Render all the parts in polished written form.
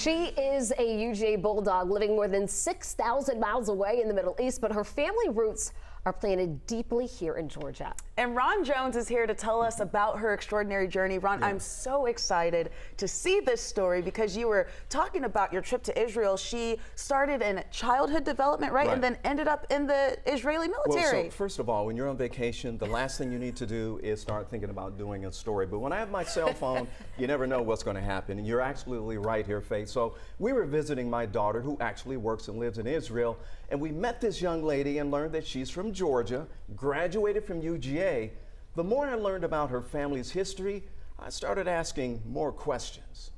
She is a UGA Bulldog living more than 6,000 miles away in the Middle East, but her family roots are planted deeply here in Georgia. And Ron Jones is here to tell us about her extraordinary journey. Ron, I'm so excited to see this story because you were talking about your trip to Israel. She started in childhood development, right? And then ended up in the Israeli military. Well, so first of all, when you're on vacation, the last thing you need to do is start thinking about doing a story. But when I have my cell phone, you never know what's going to happen. And you're absolutely right here, Faith. So we were visiting my daughter, who actually works and lives in Israel, and we met this young lady and learned that she's from Georgia, graduated from UGA. The more I learned about her family's history, I started asking more questions.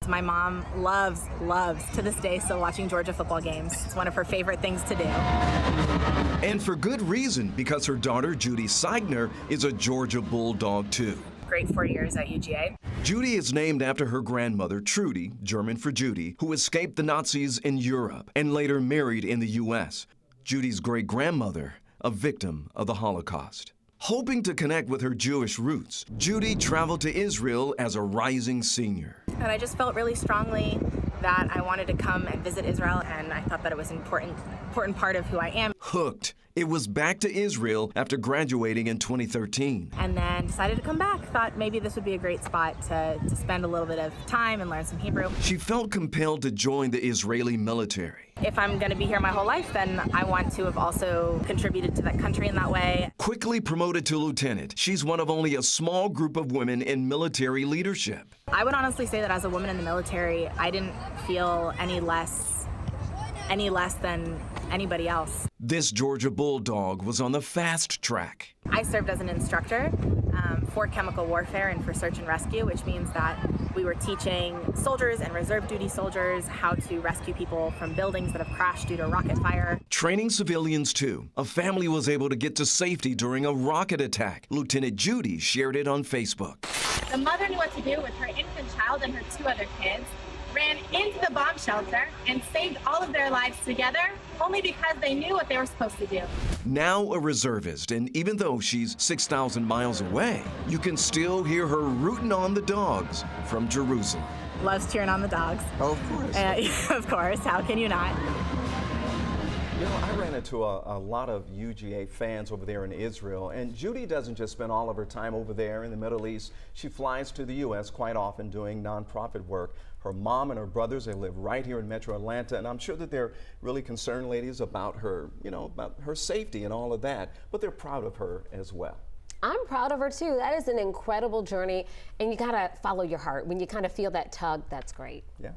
My mom loves to this day still watching Georgia football games. It's one of her favorite things to do. And for good reason, because her daughter Judy Seigner is a Georgia Bulldog too. Great 4 years at UGA. Judy is named after her grandmother, Trudy, German for Judy, who escaped the Nazis in Europe and later married in the U.S. Judy's great-grandmother, a victim of the Holocaust. Hoping to connect with her Jewish roots, Judy traveled to Israel as a rising senior. And I just felt really strongly that I wanted to come and visit Israel, and I thought that it was an important part of who I am. Hooked. It was back to Israel after graduating in 2013. And then decided to come back. Thought maybe this would be a great spot to spend a little bit of time and learn some Hebrew. She felt compelled to join the Israeli military. If I'm going to be here my whole life, then I want to have also contributed to that country in that way. Quickly promoted to lieutenant, she's one of only a small group of women in military leadership. I would honestly say that as a woman in the military, I didn't feel any less than anybody else. This Georgia Bulldog was on the fast track. I served as an instructor for chemical warfare and for search and rescue, which means that we were teaching soldiers and reserve duty soldiers how to rescue people from buildings that have crashed due to rocket fire. Training civilians too. A family was able to get to safety during a rocket attack. Lieutenant Judy shared it on Facebook. The mother knew what to do with her infant child and her 2 other kids, ran into the bomb shelter and saved all of their lives together only because they knew what they were supposed to do. Now a reservist, and even though she's 6,000 miles away, you can still hear her rooting on the Dawgs from Jerusalem. Loves cheering on the Dawgs. Oh, of course. Of course, how can you not? You know, I ran into a lot of UGA fans over there in Israel, and Judy doesn't just spend all of her time over there in the Middle East. She flies to the U.S. quite often doing nonprofit work. Her mom and her brothers, they live right here in Metro Atlanta, and I'm sure that they're really concerned, ladies, about her, about her safety and all of that, but they're proud of her as well. I'm proud of her too. That is an incredible journey, and you gotta follow your heart. When you kind of feel that tug, that's great. Yeah.